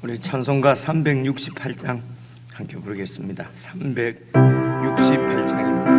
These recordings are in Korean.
우리 찬송가 368장 함께 부르겠습니다. 368장입니다.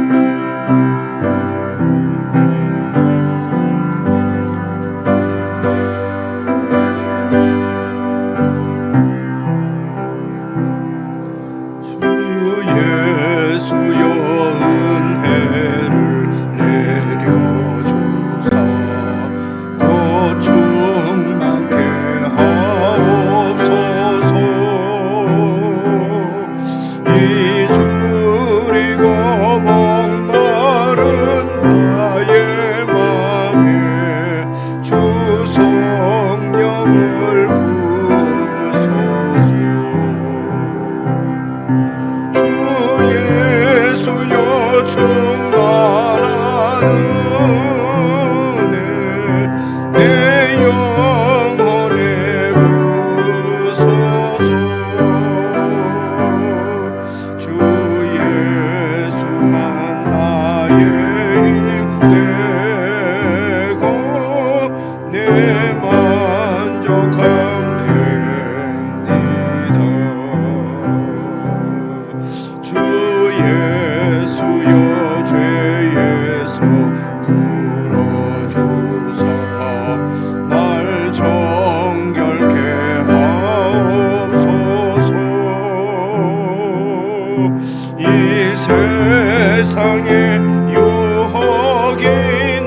세상의 유혹이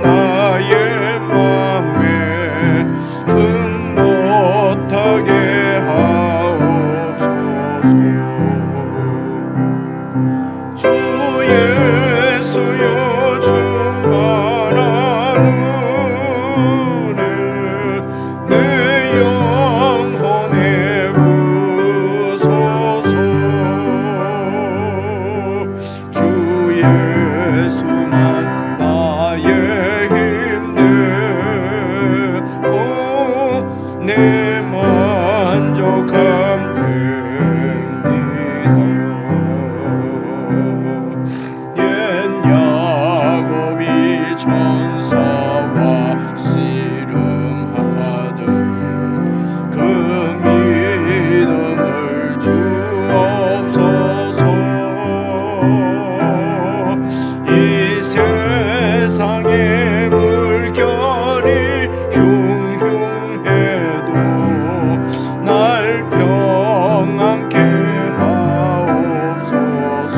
나의 맘에 등 못하게 하옵소서. 주 예수여 충만한 은혜 내 영혼에 부소서. 예수만 나의 힘되고 내 만족함 됩니다. 옛 야곱이 천사와 씨름하던 그 믿음을 주옵소서. 이 세상의 물결이 흉흉해도 날 평안케 하옵소서.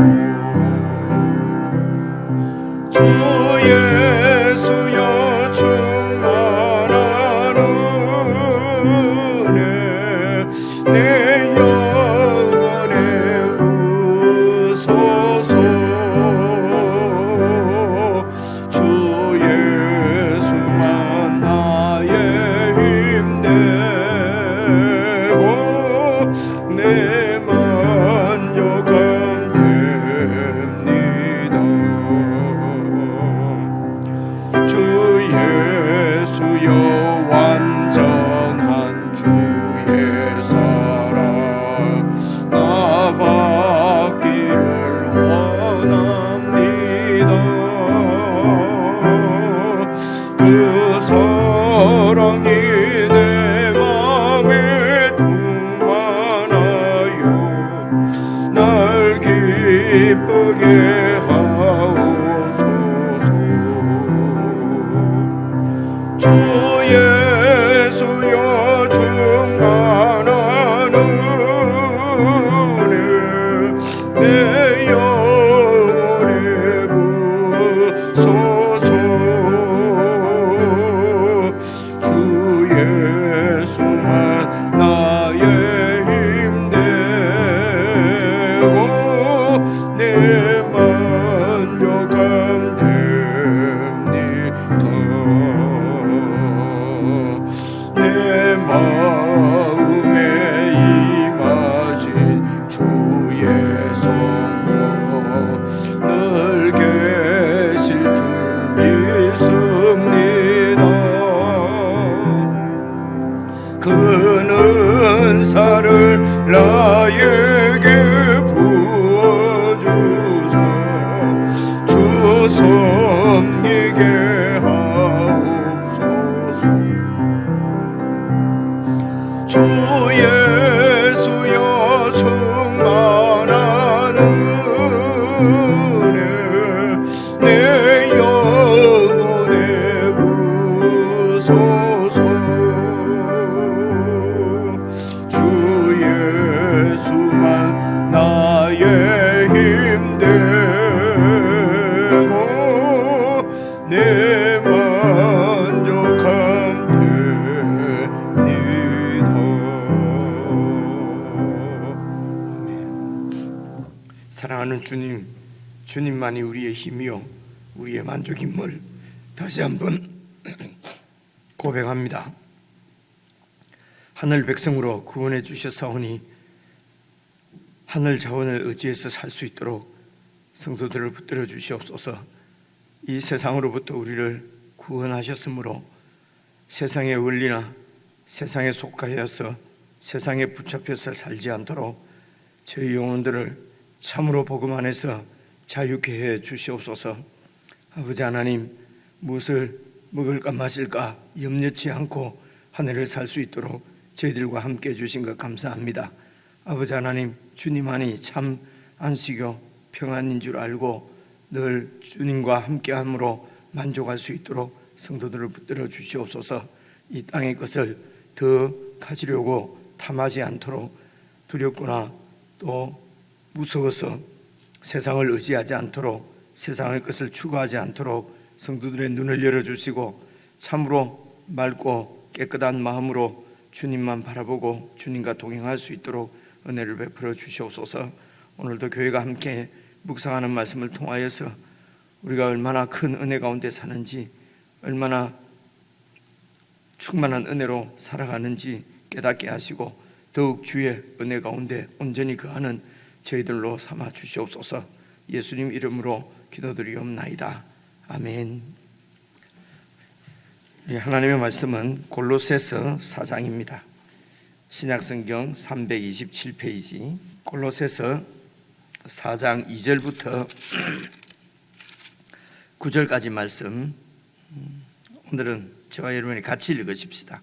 주 예수여 충만한 은혜 내 영혼에 부소서. 주 예수만 나의 힘되고 내 만족함 됩니다. 주 예수여 완전한 주의 사랑 나 받기를 원합니다. 그 사랑이 내 맘에 충만하여 날 기쁘게 하옵소서. 주 예수여 충만한 은혜 내 영혼에 부소서. 주 예수만 나의 힘되고 내 만족함 됩니다. 내 마음에 임하신 주의 성령 늘 계실 줄 믿습니다. 그 은사를 나에게 부어주사 주 섬기게 하옵소서. 주 예수 사랑하는 주님, 주님만이 우리의 힘이요 우리의 만족임을 다시 한번 고백합니다. 하늘 백성으로 구원해 주셨사오니 하늘 자원을 의지해서 살 수 있도록 성도들을 붙들어 주시옵소서. 이 세상으로부터 우리를 구원하셨으므로 세상의 원리나 세상에 속하여서 세상에 붙잡혀서 살지 않도록 저희 영혼들을 참으로 복음 안에서 자유케 해 주시옵소서. 아버지 하나님, 무엇을 먹을까 마실까 염려치 않고 하늘을 살 수 있도록 저희들과 함께 해주신 것 감사합니다. 아버지 하나님, 주님만이 참 안식요 평안인 줄 알고 늘 주님과 함께함으로 만족할 수 있도록 성도들을 붙들어 주시옵소서. 이 땅의 것을 더 가지려고 탐하지 않도록 두렵거나 또 무서워서 세상을 의지하지 않도록 세상의 것을 추구하지 않도록 성도들의 눈을 열어주시고 참으로 맑고 깨끗한 마음으로 주님만 바라보고 주님과 동행할 수 있도록 은혜를 베풀어 주시옵소서. 오늘도 교회가 함께 묵상하는 말씀을 통하여서 우리가 얼마나 큰 은혜 가운데 사는지, 얼마나 충만한 은혜로 살아가는지 깨닫게 하시고 더욱 주의 은혜 가운데 온전히 거하는 저희들로 삼아 주시옵소서. 예수님 이름으로 기도드리옵나이다. 아멘. 하나님의 말씀은 골로새서 4장입니다. 신약성경 327페이지 골로새서 4장 2절부터 9절까지 말씀, 오늘은 저와 여러분이 같이 읽으십시다.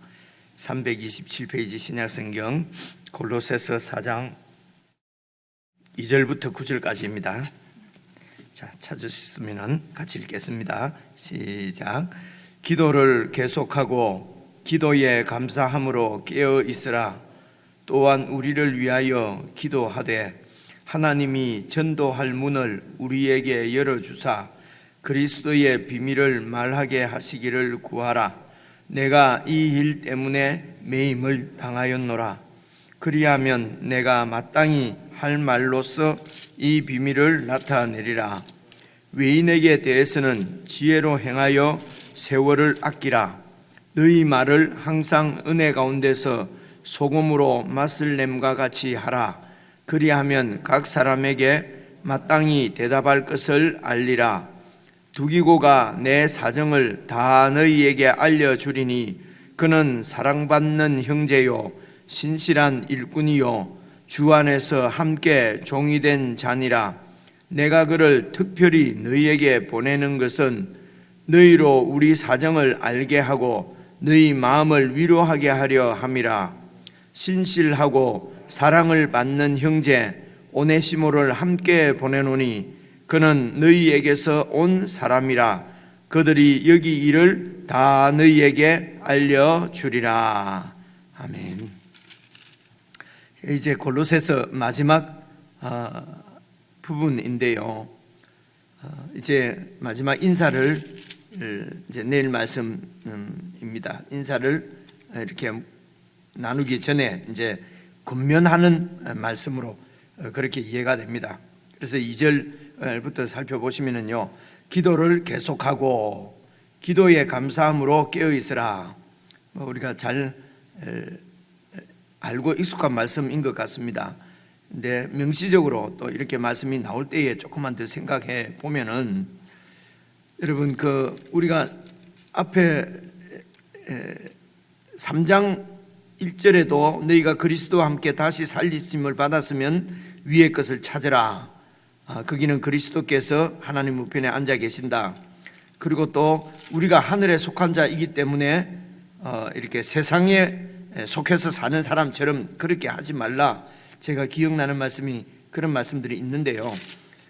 327페이지 신약성경 골로새서 4장 2절부터 9절까지입니다. 자, 찾으셨으면 같이 읽겠습니다. 시작. 기도를 계속하고 기도에 감사함으로 깨어 있으라. 또한 우리를 위하여 기도하되 하나님이 전도할 문을 우리에게 열어주사 그리스도의 비밀을 말하게 하시기를 구하라. 내가 이 일 때문에 매임을 당하였노라. 그리하면 내가 마땅히 할 말로서 이 비밀을 나타내리라. 외인에게 대해서는 지혜로 행하여 세월을 아끼라. 너희 말을 항상 은혜 가운데서 소금으로 맛을 냄과 같이 하라. 그리하면 각 사람에게 마땅히 대답할 것을 알리라. 두기고가 내 사정을 다 너희에게 알려주리니 그는 사랑받는 형제요 신실한 일꾼이요 주 안에서 함께 종이 된 자니라. 내가 그를 특별히 너희에게 보내는 것은 너희로 우리 사정을 알게 하고 너희 마음을 위로하게 하려 함이라. 신실하고 사랑을 받는 형제 오네시모를 함께 보내노니 그는 너희에게서 온 사람이라. 그들이 여기 일을 다 너희에게 알려주리라. 아멘. 이제 골로새서 마지막 부분인데요. 이제 마지막 인사를 이제 내일 말씀입니다. 인사를 이렇게 나누기 전에 이제 권면하는 말씀으로 그렇게 이해가 됩니다. 그래서 2절부터 살펴보시면요, 기도를 계속하고 기도에 감사함으로 깨어 있으라. 우리가 잘 알고 익숙한 말씀인 것 같습니다. 근데 명시적으로 또 이렇게 말씀이 나올 때에 조금만 더 생각해 보면은, 여러분 우리가 앞에 3장 1절에도 너희가 그리스도와 함께 다시 살리심을 받았으면 위의 것을 찾으라. 거기는 그리스도께서 하나님 우편에 앉아 계신다. 그리고 또 우리가 하늘에 속한 자이기 때문에 이렇게 세상에 속해서 사는 사람처럼 그렇게 하지 말라. 제가 기억나는 말씀이 그런 말씀들이 있는데요.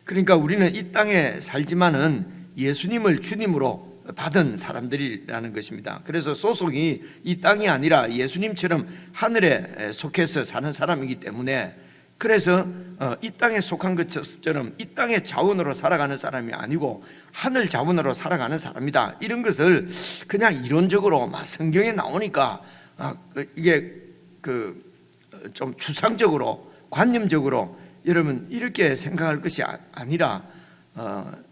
그러니까 우리는 이 땅에 살지만은 예수님을 주님으로 받은 사람들이라는 것입니다. 그래서 소속이 이 땅이 아니라 예수님처럼 하늘에 속해서 사는 사람이기 때문에, 그래서 이 땅에 속한 것처럼 이 땅의 자원으로 살아가는 사람이 아니고 하늘 자원으로 살아가는 사람이다. 이런 것을 그냥 이론적으로 막 성경에 나오니까 이게 좀 추상적으로 관념적으로 여러분 이렇게 생각할 것이 아니라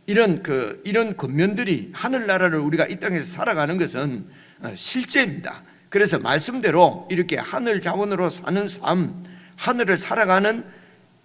이런 권면들이 하늘나라를 우리가 이 땅에서 살아가는 것은 실제입니다. 그래서 말씀대로 이렇게 하늘 자원으로 사는 삶, 하늘을 살아가는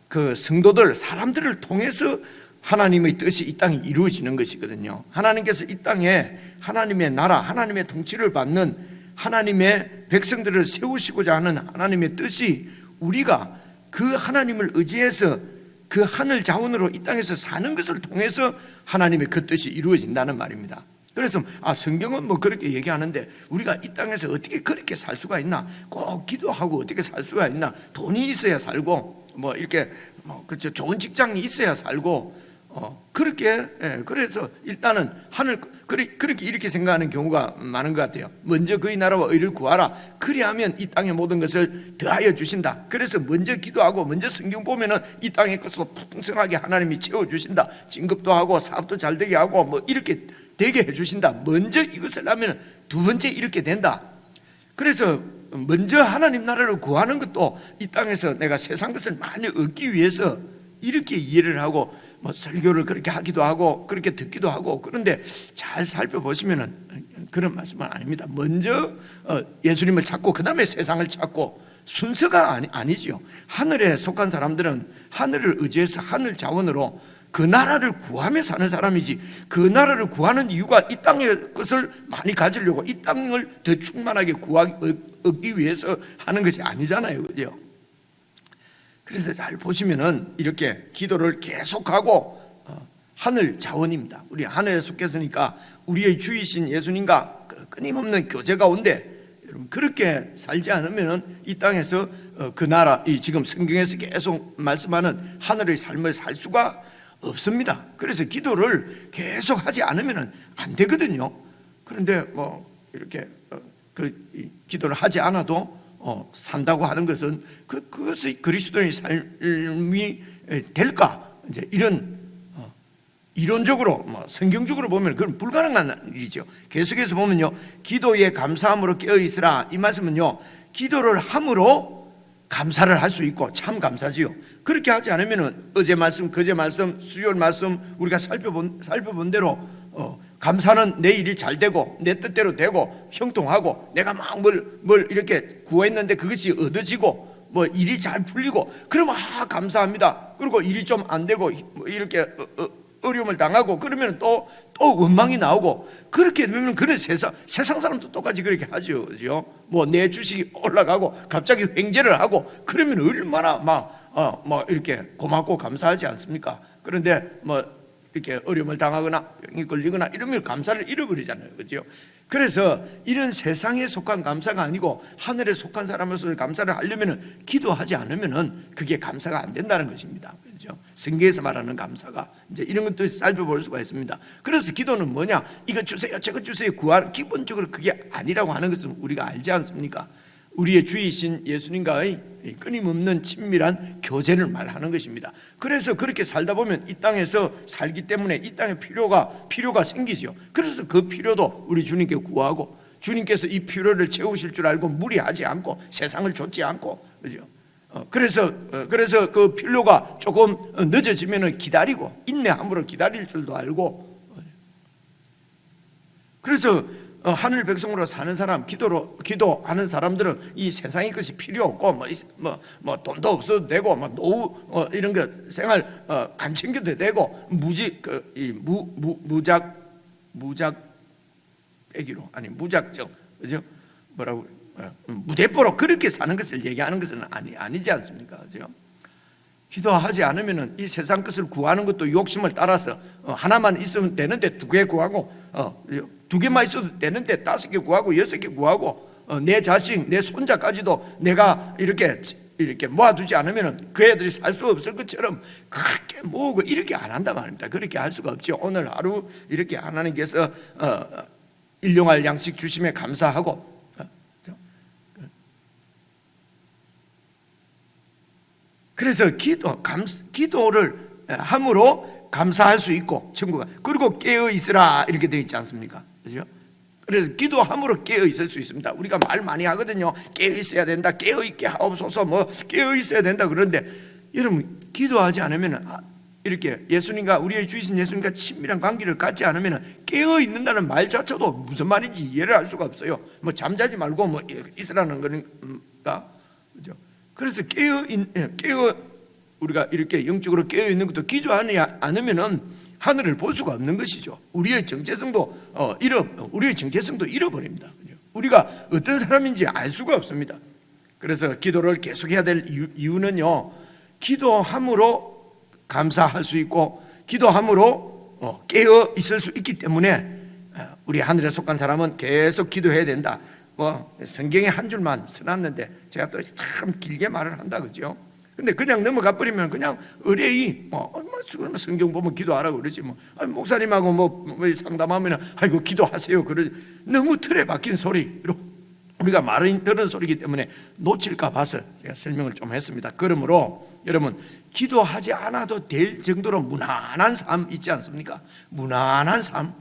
그 성도들, 사람들을 통해서 하나님의 뜻이 이 땅에 이루어지는 것이거든요. 하나님께서 이 땅에 하나님의 나라, 하나님의 통치를 받는 하나님의 백성들을 세우시고자 하는 하나님의 뜻이 우리가 그 하나님을 의지해서 그 하늘 자원으로 이 땅에서 사는 것을 통해서 하나님의 그 뜻이 이루어진다는 말입니다. 그래서 성경은 뭐 그렇게 얘기하는데 우리가 이 땅에서 어떻게 그렇게 살 수가 있나? 꼭 기도하고 어떻게 살 수가 있나? 돈이 있어야 살고 뭐 이렇게 그렇죠, 좋은 직장이 있어야 살고 그렇게 그래서 일단은 그렇게 이렇게 생각하는 경우가 많은 것 같아요. 먼저 그의 나라와 의를 구하라. 그리하면 이 땅의 모든 것을 더하여 주신다. 그래서 먼저 기도하고 먼저 성경 보면은 이 땅의 것도 풍성하게 하나님이 채워 주신다. 진급도 하고 사업도 잘 되게 하고 뭐 이렇게 되게 해 주신다. 먼저 이것을 하면 두 번째 이렇게 된다. 그래서 먼저 하나님 나라를 구하는 것도 이 땅에서 내가 세상 것을 많이 얻기 위해서 이렇게 이해를 하고 뭐 설교를 그렇게 하기도 하고 그렇게 듣기도 하고, 그런데 잘 살펴보시면은 그런 말씀은 아닙니다. 먼저 예수님을 찾고 그 다음에 세상을 찾고 순서가 아니지요. 하늘에 속한 사람들은 하늘을 의지해서 하늘 자원으로 그 나라를 구하며 사는 사람이지, 그 나라를 구하는 이유가 이 땅의 것을 많이 가지려고 이 땅을 더 충만하게 얻기 위해서 하는 것이 아니잖아요, 그죠? 그래서 잘 보시면은 이렇게 기도를 계속하고 하늘 자원입니다. 우리 하늘에 속했으니까 우리의 주이신 예수님과 끊임없는 교제 가운데 여러분 그렇게 살지 않으면은 이 땅에서 그 나라, 이 지금 성경에서 계속 말씀하는 하늘의 삶을 살 수가 없습니다. 그래서 기도를 계속 하지 않으면은 안 되거든요. 그런데 뭐 이렇게 기도를 하지 않아도 산다고 하는 것은 그것이 그리스도인의 삶이 될까? 이제 이런 이론적으로 성경적으로 보면 그건 불가능한 일이죠. 계속해서 보면요, 기도에 감사함으로 깨어 있으라. 이 말씀은요, 기도를 함으로 감사를 할 수 있고 참 감사지요. 그렇게 하지 않으면은 어제 말씀, 그제 말씀, 수요일 말씀 우리가 살펴본 대로 감사는 내 일이 잘 되고 내 뜻대로 되고 형통하고 내가 막 뭘 이렇게 구했는데 그것이 얻어지고 뭐 일이 잘 풀리고 그러면 감사합니다. 그리고 일이 좀 안 되고 이렇게 어려움을 당하고 그러면 또 원망이 나오고, 그렇게 되면 그런 세상 사람도 똑같이 그렇게 하죠, 그죠? 뭐 내 주식이 올라가고 갑자기 횡재를 하고 그러면 얼마나 막 이렇게 고맙고 감사하지 않습니까? 그런데 뭐 이렇게 어려움을 당하거나 병이 걸리거나 이러면 감사를 잃어버리잖아요, 그죠? 그래서 이런 세상에 속한 감사가 아니고 하늘에 속한 사람으로서 감사를 하려면은 기도하지 않으면은 그게 감사가 안 된다는 것입니다, 그죠? 성경에서 말하는 감사가 이제 이런 것도 살펴볼 수가 있습니다. 그래서 기도는 뭐냐? 이거 주세요, 저거 주세요, 구하는, 기본적으로 그게 아니라고 하는 것은 우리가 알지 않습니까? 우리의 주이신 예수님과의 끊임없는 친밀한 교제를 말하는 것입니다. 그래서 그렇게 살다 보면 이 땅에서 살기 때문에 이 땅에 필요가 생기죠. 그래서 그 필요도 우리 주님께 구하고 주님께서 이 필요를 채우실 줄 알고 무리하지 않고 세상을 좇지 않고, 그죠? 그래서 그 필요가 조금 늦어지면은 기다리고 인내함으로 기다릴 줄도 알고, 그래서 하늘 백성으로 사는 사람, 기도하는 사람들은 이 세상의 것이 필요 없고 뭐 돈도 없어도 되고 뭐 노후 이런 거 생활 안 챙겨도 되고 무작정, 그죠? 뭐라고 무대뽀로 그렇게 사는 것을 얘기하는 것은 아니지 않습니까, 그죠? 기도하지 않으면은 이 세상 것을 구하는 것도 욕심을 따라서 하나만 있으면 되는데 두 개 구하고 두 개만 있어도 되는데 5개 구하고 6개 구하고 내 자식, 내 손자까지도 내가 이렇게 모아두지 않으면은 그 애들이 살 수 없을 것처럼 그렇게 모으고 이렇게 안 한단 말입니다. 그렇게 할 수가 없죠. 오늘 하루 이렇게 하나님께서 일용할 양식 주심에 감사하고, 그래서 기도를 함으로 감사할 수 있고 천국가, 그리고 깨어 있으라 이렇게 되어 있지 않습니까? 그죠? 그래서 기도함으로 깨어 있을 수 있습니다. 우리가 말 많이 하거든요. 깨어 있어야 된다, 깨어 있게 하옵소서, 뭐 깨어 있어야 된다. 그런데 여러분 기도하지 않으면 이렇게 예수님과 우리의 주이신 예수님과 친밀한 관계를 갖지 않으면 깨어 있는다는 말 자체도 무슨 말인지 이해를 할 수가 없어요. 뭐 잠자지 말고 뭐 있으라는 거니까, 그죠? 그래서 우리가 이렇게 영적으로 깨어 있는 것도 기도하지 않으면은 하늘을 볼 수가 없는 것이죠. 우리의 정체성도 잃어버립니다. 우리가 어떤 사람인지 알 수가 없습니다. 그래서 기도를 계속해야 될 이유는요, 기도함으로 감사할 수 있고 기도함으로 깨어 있을 수 있기 때문에 우리 하늘에 속한 사람은 계속 기도해야 된다. 뭐 성경에 한 줄만 써놨는데 제가 또 참 길게 말을 한다, 그죠? 근데 그냥 넘어가 버리면 그냥 의뢰이 성경 보면 기도하라고 그러지 목사님하고 뭐 상담하면 아이고 기도하세요 그러지. 너무 틀에 박힌 소리로 우리가 말을 듣는 소리이기 때문에 놓칠까 봐서 제가 설명을 좀 했습니다. 그러므로 여러분, 기도하지 않아도 될 정도로 무난한 삶 있지 않습니까? 무난한 삶,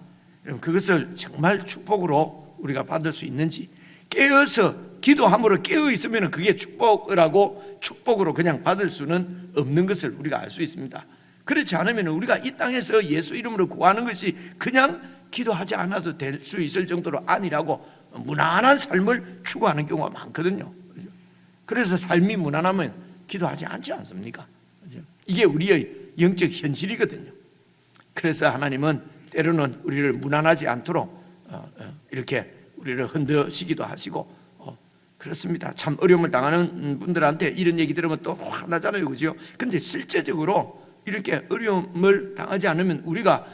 그것을 정말 축복으로 우리가 받을 수 있는지, 깨어서 기도함으로 깨어 있으면 그게 축복으로 그냥 받을 수는 없는 것을 우리가 알 수 있습니다. 그렇지 않으면 우리가 이 땅에서 예수 이름으로 구하는 것이 그냥 기도하지 않아도 될 수 있을 정도로 아니라고 무난한 삶을 추구하는 경우가 많거든요. 그래서 삶이 무난하면 기도하지 않지 않습니까? 이게 우리의 영적 현실이거든요. 그래서 하나님은 때로는 우리를 무난하지 않도록 이렇게 우리를 흔드시기도 하시고 그렇습니다. 참 어려움을 당하는 분들한테 이런 얘기 들으면 또 화나잖아요, 그죠? 근데 실제적으로 이렇게 어려움을 당하지 않으면 우리가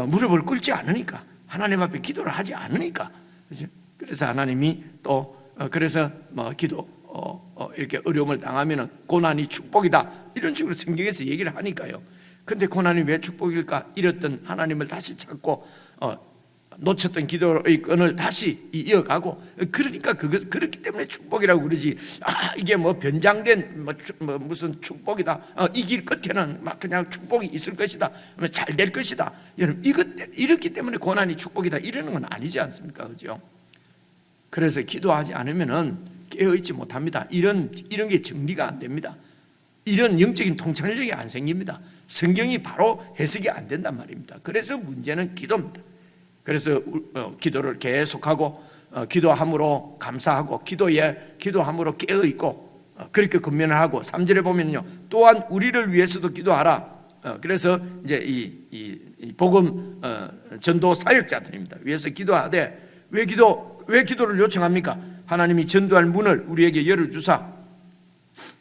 무릎을 꿇지 않으니까, 하나님 앞에 기도를 하지 않으니까, 그죠? 그래서 하나님이 또 그래서 이렇게 어려움을 당하면 고난이 축복이다, 이런 식으로 성경에서 얘기를 하니까요. 근데 고난이 왜 축복일까? 잃었던 하나님을 다시 찾고 놓쳤던 기도의 끈을 다시 이어가고, 그러니까 그렇기 때문에 축복이라고 그러지. 이게 뭐 변장된 무슨 축복이다. 이 길 끝에는 막 그냥 축복이 있을 것이다. 잘 될 것이다. 여러분, 이렇기 때문에 고난이 축복이다, 이러는 건 아니지 않습니까, 그죠? 그래서 기도하지 않으면은 깨어있지 못합니다. 이런 게 정리가 안 됩니다. 이런 영적인 통찰력이 안 생깁니다. 성경이 바로 해석이 안 된단 말입니다. 그래서 문제는 기도입니다. 그래서 기도를 계속하고 기도함으로 감사하고 기도함으로 깨어있고 그렇게 근면을 하고, 3절에 보면요, 또한 우리를 위해서도 기도하라. 그래서 이제 이 복음 전도 사역자들입니다. 위해서 기도하되 왜 기도를 요청합니까? 하나님이 전도할 문을 우리에게 열어주사.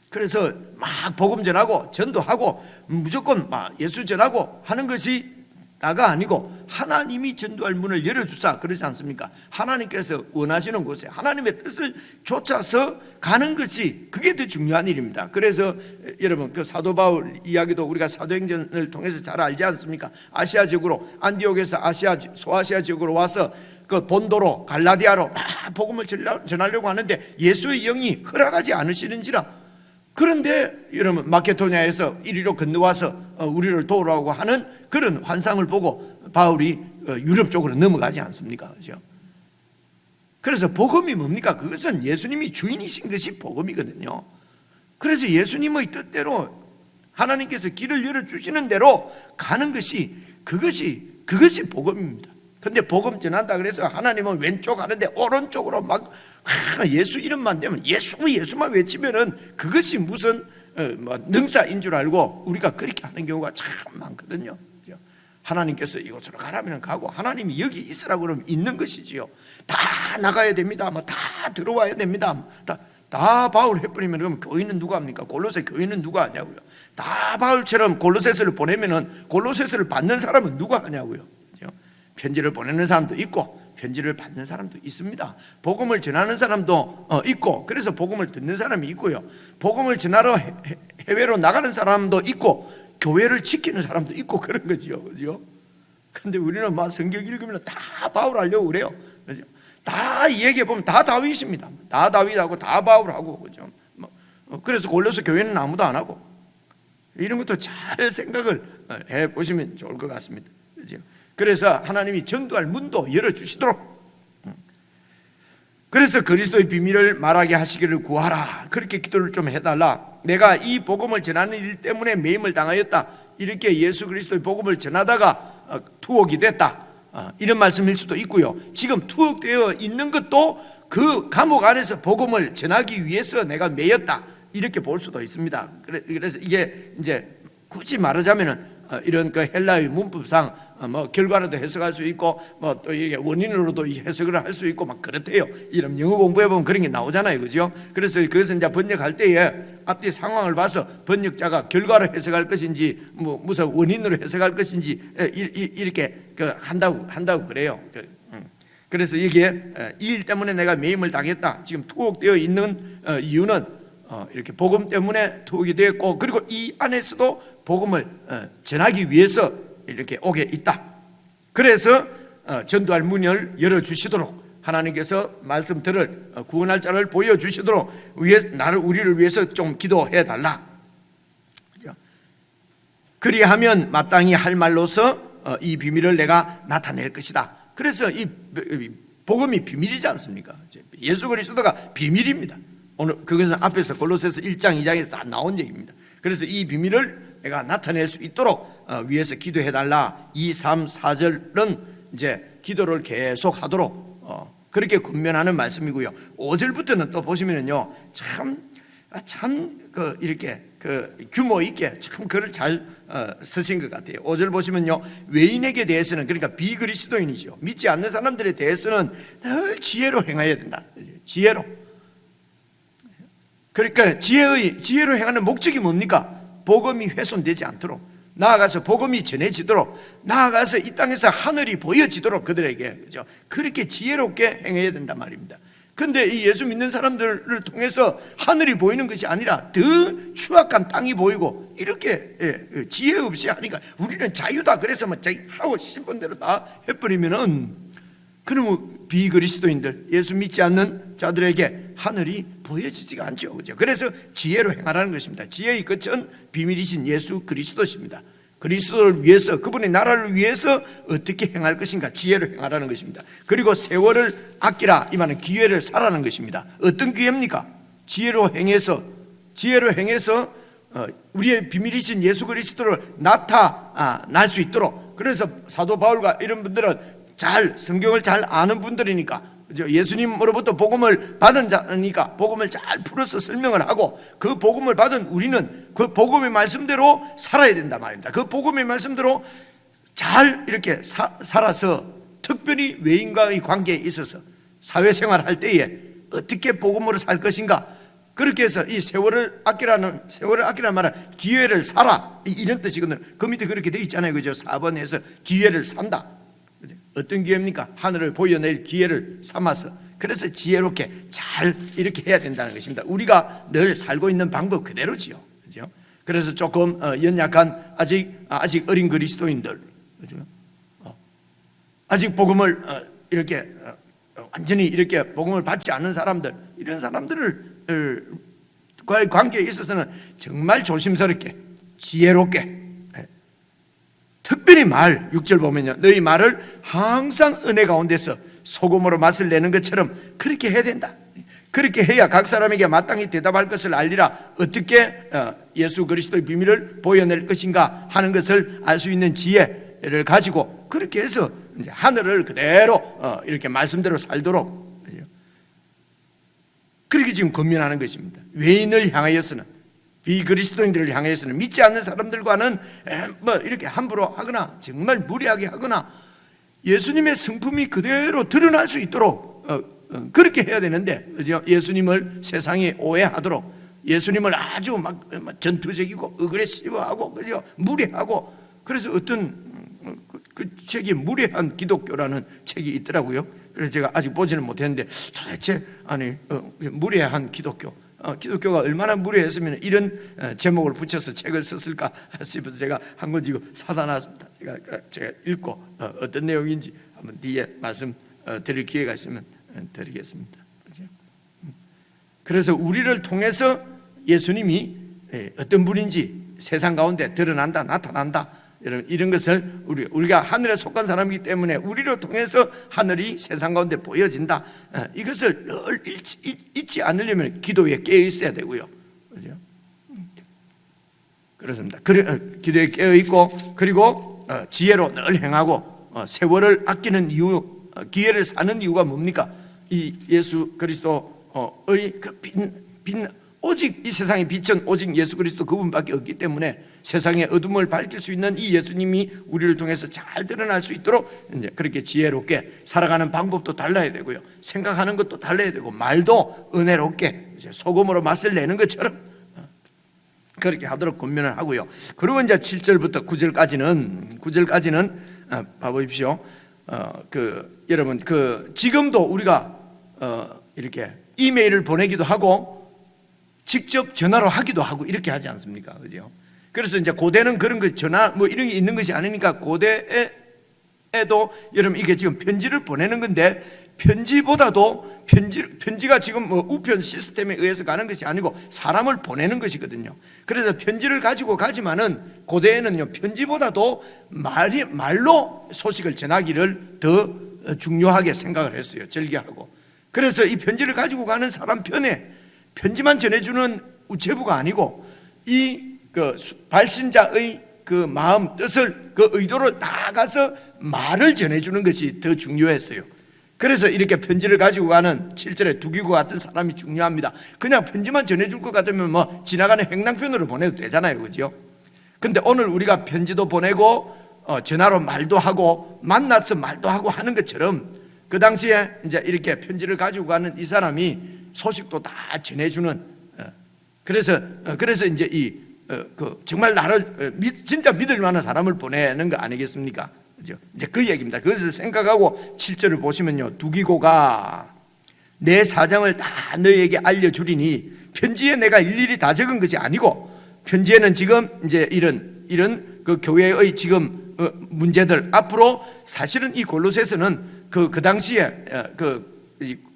그래서 막 복음 전하고 전도하고 무조건 막 예수 전하고 하는 것이 나가 아니고 하나님이 전도할 문을 열어주사, 그러지 않습니까? 하나님께서 원하시는 곳에 하나님의 뜻을 쫓아서 가는 것이, 그게 더 중요한 일입니다. 그래서 여러분, 그 사도 바울 이야기도 우리가 사도행전을 통해서 잘 알지 않습니까? 아시아 지역으로, 안디옥에서 소아시아 지역으로 와서 그 본도로 갈라디아로 막 복음을 전하려고 하는데 예수의 영이 허락하지 않으시는지라. 그런데 여러분, 마케도냐에서 이리로 건너와서 우리를 도우라고 하는 그런 환상을 보고 바울이 유럽 쪽으로 넘어가지 않습니까? 그죠? 그래서 복음이 뭡니까? 그것은 예수님이 주인이신 것이 복음이거든요. 그래서 예수님의 뜻대로 하나님께서 길을 열어주시는 대로 가는 것이, 그것이 복음입니다. 근데 복음 전한다 그래서 하나님은 왼쪽 하는데 오른쪽으로 막 예수 이름만 되면 예수만 외치면은 그것이 무슨 능사인 줄 알고 우리가 그렇게 하는 경우가 참 많거든요. 하나님께서 이곳으로 가라면 가고, 하나님이 여기 있으라고 그러면 있는 것이지요. 다 나가야 됩니다. 다 들어와야 됩니다. 다 바울 해버리면 그럼 교회는 누가 합니까? 골로새 교회는 누가 하냐고요. 다 바울처럼 골로새서를 보내면은 골로새서를 받는 사람은 누가 하냐고요. 편지를 보내는 사람도 있고 편지를 받는 사람도 있습니다. 복음을 전하는 사람도 있고, 그래서 복음을 듣는 사람이 있고요. 복음을 전하러 해외로 나가는 사람도 있고, 교회를 지키는 사람도 있고, 그런 거지요. 그죠? 근데 우리는 막 성경 읽으면 다 바울 하려고 그래요. 그죠? 다 얘기해 보면 다 다윗입니다. 다 다윗하고 다 바울하고, 그죠? 그래서 골로새 교회는 아무도 안 하고, 이런 것도 잘 생각을 해 보시면 좋을 것 같습니다. 그죠? 그래서 하나님이 전도할 문도 열어주시도록, 그래서 그리스도의 비밀을 말하게 하시기를 구하라. 그렇게 기도를 좀 해달라. 내가 이 복음을 전하는 일 때문에 매임을 당하였다. 이렇게 예수 그리스도의 복음을 전하다가 투옥이 됐다. 이런 말씀일 수도 있고요. 지금 투옥되어 있는 것도 그 감옥 안에서 복음을 전하기 위해서 내가 매였다. 이렇게 볼 수도 있습니다. 그래서 이게 이제 굳이 말하자면은 이런 그 헬라의 문법상 뭐 결과로도 해석할 수 있고 뭐 또 이게 원인으로도 해석을 할 수 있고 막 그렇대요. 이런 영어 공부해 보면 그런 게 나오잖아요, 그죠? 그래서 그것은 이제 번역할 때에 앞뒤 상황을 봐서 번역자가 결과로 해석할 것인지 뭐 무슨 원인으로 해석할 것인지 이렇게 한다고 그래요. 그래서 이게 이 일 때문에 내가 매임을 당했다. 지금 투옥되어 있는 이유는 이렇게 복음 때문에 투옥이 되었고, 그리고 이 안에서도 복음을 전하기 위해서 이렇게 오게 있다. 그래서 전도할 문을 열어주시도록 하나님께서 말씀들을 구원할 자를 보여주시도록 우리를 위해서 좀 기도해 달라. 그리하면 마땅히 할 말로서 이 비밀을 내가 나타낼 것이다. 그래서 이 복음이 비밀이지 않습니까? 예수 그리스도가 비밀입니다. 오늘 그것은 앞에서 골로새서 1장 2장에서 다 나온 얘기입니다. 그래서 이 비밀을 내가 나타낼 수 있도록 위해서 기도해 달라. 2, 3, 4절은 이제 기도를 계속 하도록 그렇게 권면하는 말씀이고요. 5절부터는 또 보시면은요, 참 이렇게 규모 있게 참 글을 잘 쓰신 것 같아요. 5절 보시면요, 외인에게 대해서는, 그러니까 비그리스도인이죠, 믿지 않는 사람들에 대해서는 늘 지혜로 행해야 된다. 지혜로. 그러니까 지혜로 행하는 목적이 뭡니까? 복음이 훼손되지 않도록, 나아가서 복음이 전해지도록, 나아가서 이 땅에서 하늘이 보여지도록 그들에게, 그죠? 그렇게 지혜롭게 행해야 된단 말입니다. 근데 이 예수 믿는 사람들을 통해서 하늘이 보이는 것이 아니라 더 추악한 땅이 보이고, 이렇게 지혜 없이 하니까 우리는 자유다, 그래서 뭐 자기 하고 싶은 대로 다 해버리면은, 그러면 비그리스도인들, 예수 믿지 않는 자들에게 하늘이 보여지지가 않죠, 그죠? 그래서 지혜로 행하라는 것입니다. 지혜의 끝은 비밀이신 예수 그리스도십니다. 그리스도를 위해서, 그분의 나라를 위해서 어떻게 행할 것인가, 지혜로 행하라는 것입니다. 그리고 세월을 아끼라, 이 말은 기회를 사라는 것입니다. 어떤 기회입니까? 지혜로 행해서 우리의 비밀이신 예수 그리스도를 나타날 수 있도록. 그래서 사도 바울과 이런 분들은 성경을 잘 아는 분들이니까, 예수님으로부터 복음을 받은 자니까 복음을 잘 풀어서 설명을 하고, 그 복음을 받은 우리는 그 복음의 말씀대로 살아야 된단 말입니다. 그 복음의 말씀대로 잘 이렇게 살아서, 특별히 외인과의 관계에 있어서 사회생활할 때에 어떻게 복음으로 살 것인가, 그렇게 해서 이 세월을 아끼라는 말은 기회를 사라, 이런 뜻이거든요. 그 밑에 그렇게 되어 있잖아요, 그죠? 4번에서 기회를 산다. 어떤 기회입니까? 하늘을 보여낼 기회를 삼아서. 그래서 지혜롭게 잘 이렇게 해야 된다는 것입니다. 우리가 늘 살고 있는 방법 그대로지요, 그죠? 그래서 조금 연약한 아직 어린 그리스도인들, 그죠? 아직 복음을 이렇게 완전히 이렇게 복음을 받지 않는 사람들, 이런 사람들과의 관계에 있어서는 정말 조심스럽게 지혜롭게, 특별히 6절 보면요, 너희 말을 항상 은혜 가운데서 소금으로 맛을 내는 것처럼 그렇게 해야 된다. 그렇게 해야 각 사람에게 마땅히 대답할 것을 알리라. 어떻게 예수 그리스도의 비밀을 보여낼 것인가 하는 것을 알 수 있는 지혜를 가지고, 그렇게 해서 이제 하늘을 그대로 이렇게 말씀대로 살도록, 그렇게 지금 권면하는 것입니다. 외인을 향하여서는, 비그리스도인들을 향해서는, 믿지 않는 사람들과는 뭐 이렇게 함부로 하거나 정말 무리하게 하거나, 예수님의 성품이 그대로 드러날 수 있도록 그렇게 해야 되는데, 그죠? 예수님을 세상에 오해하도록, 예수님을 아주 막 전투적이고 어그레시브하고, 그죠? 무례하고. 그래서 어떤 그 책이 무례한 기독교라는 책이 있더라고요. 그래서 제가 아직 보지는 못했는데, 도대체 무례한 기독교가 얼마나 무례했으면 이런 제목을 붙여서 책을 썼을까 싶어서 제가 한 권 지금 사다 놨습니다. 제가 읽고 어떤 내용인지 한번 뒤에 말씀 드릴 기회가 있으면 드리겠습니다. 그래서 우리를 통해서 예수님이 어떤 분인지 세상 가운데 드러난다, 나타난다. 여러분, 이런 것을 우리가 하늘에 속한 사람이기 때문에 우리를 통해서 하늘이 세상 가운데 보여진다. 이것을 늘 잊지 않으려면 기도에 깨어 있어야 되고요. 그렇죠? 그렇습니다. 기도에 깨어 있고, 그리고 지혜로 늘 행하고, 세월을 아끼는 이유, 기회를 사는 이유가 뭡니까? 이 예수 그리스도의 그 빛, 오직 이 세상의 빛은 오직 예수 그리스도 그분밖에 없기 때문에 세상의 어둠을 밝힐 수 있는 이 예수님이 우리를 통해서 잘 드러날 수 있도록 이제 그렇게 지혜롭게 살아가는 방법도 달라야 되고요, 생각하는 것도 달라야 되고, 말도 은혜롭게 이제 소금으로 맛을 내는 것처럼 그렇게 하도록 권면을 하고요. 그리고 이제 7절부터 9절까지는 봐보십시오. 여러분, 지금도 우리가 이렇게 이메일을 보내기도 하고 직접 전화로 하기도 하고 이렇게 하지 않습니까? 그죠? 그래서 이제 고대는 그런 거 전화 뭐 이런 게 있는 것이 아니니까 고대에도 여러분 이게 지금 편지를 보내는 건데, 편지보다도 편지가 지금 뭐 우편 시스템에 의해서 가는 것이 아니고 사람을 보내는 것이거든요. 그래서 편지를 가지고 가지만은 고대에는요, 편지보다도 말로 소식을 전하기를 더 중요하게 생각을 했어요. 즐겨하고. 그래서 이 편지를 가지고 가는 사람 편에 편지만 전해주는 우체부가 아니고 이 발신자의 그 마음, 뜻을, 그 의도를 나아가서 말을 전해주는 것이 더 중요했어요. 그래서 이렇게 편지를 가지고 가는 7절에 두기고 같은 사람이 중요합니다. 그냥 편지만 전해줄 것 같으면 뭐 지나가는 행랑편으로 보내도 되잖아요, 그죠? 근데 오늘 우리가 편지도 보내고 전화로 말도 하고 만나서 말도 하고 하는 것처럼 그 당시에 이제 이렇게 편지를 가지고 가는 이 사람이 소식도 다 전해주는, 그래서 이제 정말 나를 진짜 믿을 만한 사람을 보내는 거 아니겠습니까? 그죠? 이제 그 얘기입니다. 그것을 생각하고 7절을 보시면요, 두기고가 내 사정을 다 너희에게 알려주리니, 편지에 내가 일일이 다 적은 것이 아니고, 편지에는 지금 이제 이런 그 교회의 지금 문제들, 앞으로 사실은 이 골로새서는 그 당시에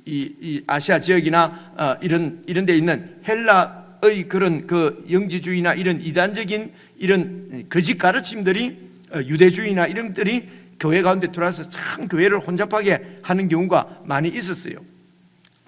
이 아시아 지역이나 이런 데 있는 헬라의 그런 그 영지주의나 이런 이단적인 이런 거짓 가르침들이, 유대주의나 이런 것들이 교회 가운데 들어와서 참 교회를 혼잡하게 하는 경우가 많이 있었어요.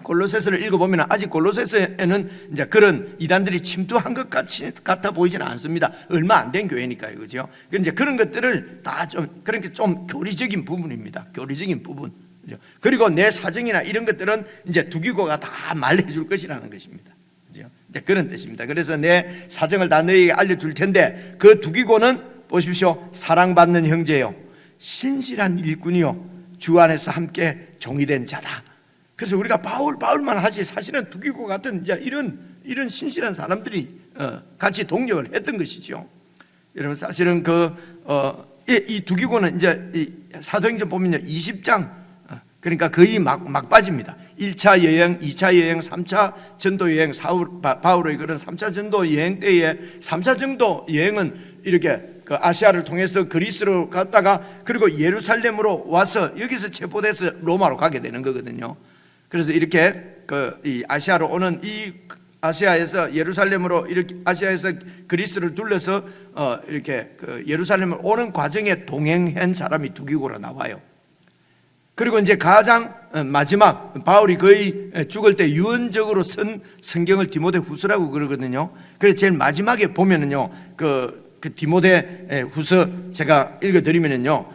골로새서를 읽어보면 아직 골로새서에는 이제 그런 이단들이 침투한 것 같아 보이지는 않습니다. 얼마 안 된 교회니까요, 그죠? 이제 그런 것들을 다 그렇게 좀 교리적인 부분입니다. 교리적인 부분. 그죠? 그리고 내 사정이나 이런 것들은 이제 두기고가 다 말해줄 것이라는 것입니다. 그죠? 이제 그런 뜻입니다. 그래서 내 사정을 다 너희에게 알려줄 텐데, 그 두기고는 보십시오, 사랑받는 형제요, 신실한 일꾼이요, 주 안에서 함께 종이된 자다. 그래서 우리가 바울만 하지 사실은 두기고 같은 이제 이런 신실한 사람들이 같이 동력을 했던 것이죠. 여러분, 사실은 이 두기고는 이제 이 사도행전 보면요, 20장, 그러니까 거의 막바지입니다. 1차 여행, 2차 여행, 3차 전도 여행, 바울의 그런 3차 전도 여행 때에 3차 전도 여행은 이렇게 그 아시아를 통해서 그리스로 갔다가 그리고 예루살렘으로 와서 여기서 체포돼서 로마로 가게 되는 거거든요. 그래서 이렇게 이 아시아로 오는 이 아시아에서 예루살렘으로 이렇게 아시아에서 그리스를 둘러서 이렇게 예루살렘을 오는 과정에 동행한 사람이 두기고로 나와요. 그리고 이제 가장 마지막, 바울이 거의 죽을 때 유언적으로 쓴 성경을 디모데 후서라고 그러거든요. 그래서 제일 마지막에 보면은요, 그 디모데 후서 제가 읽어드리면은요,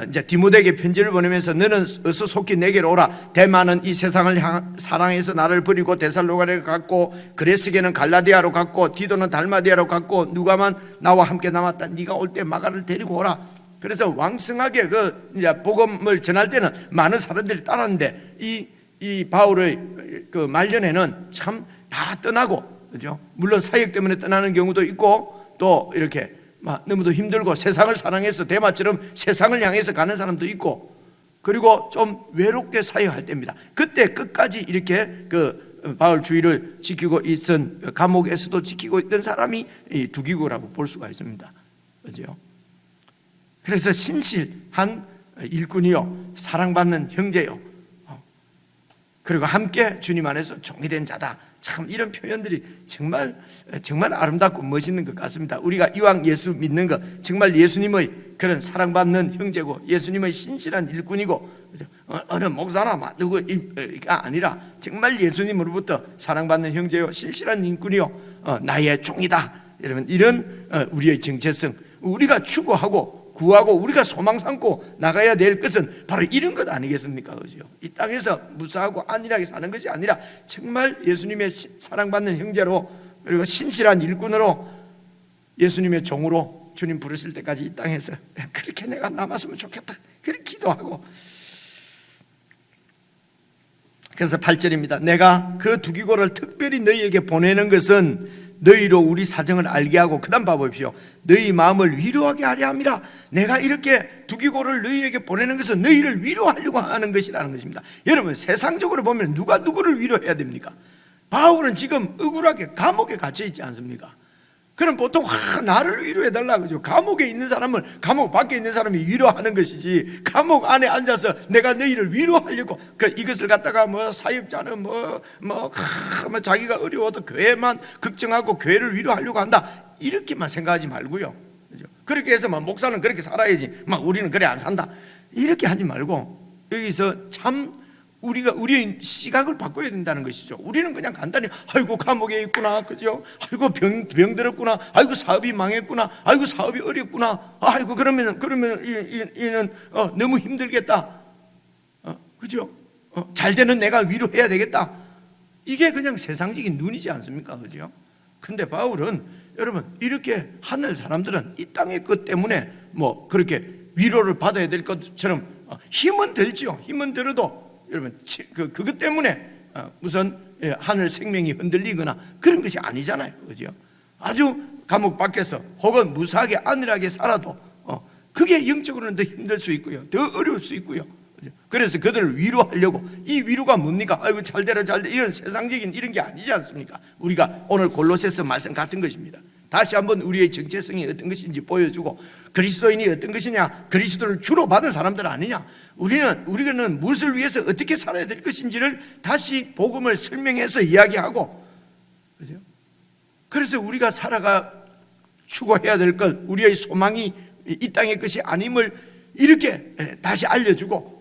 이제 디모데에게 편지를 보내면서 너는 어서 속히 내게로 오라. 대만은 이 세상을 사랑해서 나를 버리고 데살로가를 갔고, 그레스게는 갈라디아로 갔고, 디도는 달마디아로 갔고, 누가만 나와 함께 남았다. 네가 올 때 마가를 데리고 오라. 그래서 왕성하게 이제 복음을 전할 때는 많은 사람들이 따랐는데, 이 바울의 그 말년에는 참 다 떠나고, 그죠? 물론 사역 때문에 떠나는 경우도 있고, 또 이렇게 너무도 힘들고 세상을 사랑해서 대마처럼 세상을 향해서 가는 사람도 있고, 그리고 좀 외롭게 사역할 때입니다. 그때 끝까지 이렇게 바울 주의를 지키고 있던, 감옥에서도 지키고 있던 사람이 이 두기고라고 볼 수가 있습니다. 그죠? 그래서 신실한 일꾼이요, 사랑받는 형제요. 그리고 함께 주님 안에서 종이 된 자다. 참 이런 표현들이 정말 아름답고 멋있는 것 같습니다. 우리가 이왕 예수 믿는 것, 정말 예수님의 그런 사랑받는 형제고 예수님의 신실한 일꾼이고, 어느 목사나 누구가 아니라 정말 예수님으로부터 사랑받는 형제요 신실한 일꾼이요 나의 종이다. 여러분, 이런 우리의 정체성, 우리가 추구하고 구하고 우리가 소망 삼고 나가야 될 것은 바로 이런 것 아니겠습니까? 그죠? 이 땅에서 무사하고 안일하게 사는 것이 아니라 정말 예수님의 사랑받는 형제로, 그리고 신실한 일꾼으로, 예수님의 종으로 주님 부르실 때까지 이 땅에서 그렇게 내가 남았으면 좋겠다, 그렇게 기도하고. 그래서 8절입니다. 내가 그 두기고를 특별히 너희에게 보내는 것은 너희로 우리 사정을 알게 하고, 그 다음 봐보십시오. 너희 마음을 위로하게 하려 함이라. 내가 이렇게 두기고를 너희에게 보내는 것은 너희를 위로하려고 하는 것이라는 것입니다. 여러분, 세상적으로 보면 누가 누구를 위로해야 됩니까? 바울은 지금 억울하게 감옥에 갇혀 있지 않습니까? 그럼 보통 나를 위로해달라 그죠? 감옥에 있는 사람은 감옥 밖에 있는 사람이 위로하는 것이지, 감옥 안에 앉아서 내가 너희를 위로하려고 이것을 갖다가 사역자는 자기가 어려워도 교회만 걱정하고 교회를 위로하려고 한다, 이렇게만 생각하지 말고요. 그죠? 그렇게 해서 목사는 그렇게 살아야지, 우리는 그래 안 산다, 이렇게 하지 말고 여기서 참 우리의 시각을 바꿔야 된다는 것이죠. 우리는 그냥 간단히 아이고 감옥에 있구나, 그죠? 아이고 병 들었구나, 아이고 사업이 망했구나, 아이고 사업이 어렵구나, 아이고 그러면 이는 너무 힘들겠다, 그죠? 잘 되는 내가 위로해야 되겠다, 이게 그냥 세상적인 눈이지 않습니까? 그죠? 근데 바울은 여러분, 이렇게 하는 사람들은 이 땅의 것 때문에 그렇게 위로를 받아야 될 것처럼 힘은 들죠. 힘은 들어도 여러분, 그것 때문에 무슨 하늘 생명이 흔들리거나 그런 것이 아니잖아요. 그죠? 아주 감옥 밖에서 혹은 무사하게 안일하게 살아도 그게 영적으로는 더 힘들 수 있고요, 더 어려울 수 있고요. 그래서 그들을 위로하려고, 이 위로가 뭡니까? 아이고 잘되라 잘되라, 이런 세상적인 이런 게 아니지 않습니까? 우리가 오늘 골로새서 말씀 같은 것입니다. 다시 한번 우리의 정체성이 어떤 것인지 보여주고, 그리스도인이 어떤 것이냐, 그리스도를 주로 받은 사람들 아니냐, 우리는 무엇을 위해서 어떻게 살아야 될 것인지를 다시 복음을 설명해서 이야기하고, 그죠? 그래서 우리가 살아가 추구해야 될 것, 우리의 소망이 이 땅의 것이 아님을 이렇게 다시 알려주고,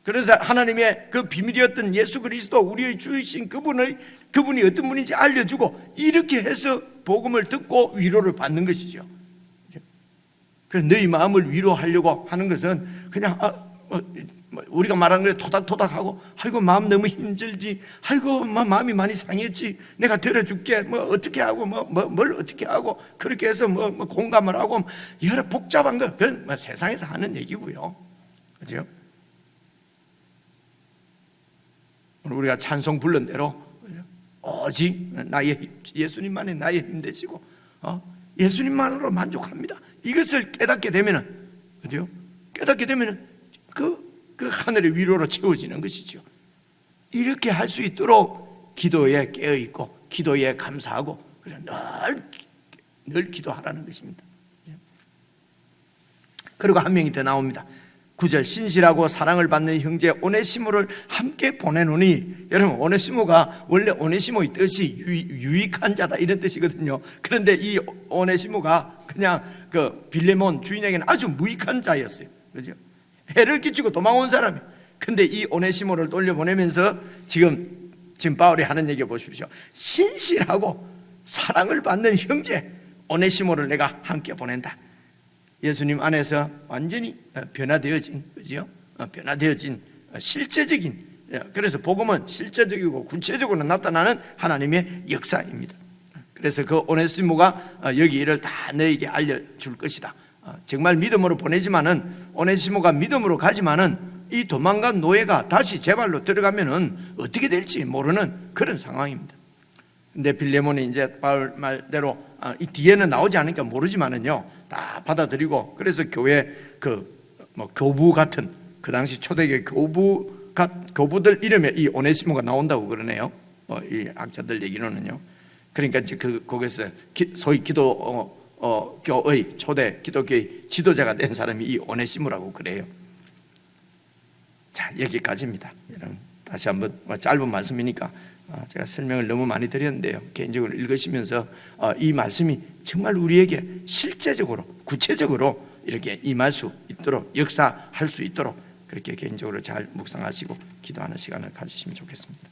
그래서 하나님의 그 비밀이었던 예수 그리스도, 우리의 주이신 그분이 어떤 분인지 알려주고, 이렇게 해서 복음을 듣고 위로를 받는 것이죠. 그래서 너희 마음을 위로하려고 하는 것은 그냥 우리가 말하는 거에 토닥토닥하고, 아이고 마음 너무 힘들지, 아이고 마음이 많이 상했지, 내가 들어줄게, 어떻게 하고 뭘 어떻게 하고, 그렇게 해서 공감을 하고, 여러 복잡한 거, 그건 세상에서 하는 얘기고요. 그죠? 우리가 찬송 부른 대로 오직 예수님만이 나의 힘 되시고 예수님만으로 만족합니다, 이것을 깨닫게 되면은, 그죠? 깨닫게 되면은 그 하늘의 위로로 채워지는 것이죠. 이렇게 할 수 있도록 기도에 깨어 있고, 기도에 감사하고, 늘 기도하라는 것입니다. 그리고 한 명이 더 나옵니다. 9절, 신실하고 사랑을 받는 형제 오네시모를 함께 보내노니. 여러분, 오네시모가 원래 오네시모의 뜻이 유익한 자다, 이런 뜻이거든요. 그런데 이 오네시모가 그냥 빌레몬 주인에게는 아주 무익한 자였어요. 그죠? 해를 끼치고 도망온 사람이에요. 근데 이 오네시모를 돌려보내면서 지금 바울이 하는 얘기 보십시오. 신실하고 사랑을 받는 형제 오네시모를 내가 함께 보낸다. 예수님 안에서 완전히 변화되어진, 그죠? 변화되어진 실제적인, 그래서 복음은 실제적이고 구체적으로 나타나는 하나님의 역사입니다. 그래서 그 오네시모가 여기를 다 너에게 알려줄 것이다. 정말 믿음으로 보내지만은, 오네시모가 믿음으로 가지만은 이 도망간 노예가 다시 제 발로 들어가면은 어떻게 될지 모르는 그런 상황입니다. 근데 빌레몬이 이제 바울 말대로 이 뒤에는 나오지 않으니까 모르지만은요, 다 받아들이고, 그래서 교회 교부 같은, 그 당시 초대교회 교부들 이름에 이 오네시모가 나온다고 그러네요. 이 학자들 얘기로는요. 그러니까 이제 거기서 소위 교의 초대 기독교의 지도자가 된 사람이 이 오네시모라고 그래요. 자, 여기까지입니다. 여러분, 다시 한번 짧은 말씀이니까 제가 설명을 너무 많이 드렸는데요, 개인적으로 읽으시면서 이 말씀이 정말 우리에게 실제적으로 구체적으로 이렇게 임할 수 있도록, 역사할 수 있도록 그렇게 개인적으로 잘 묵상하시고 기도하는 시간을 가지시면 좋겠습니다.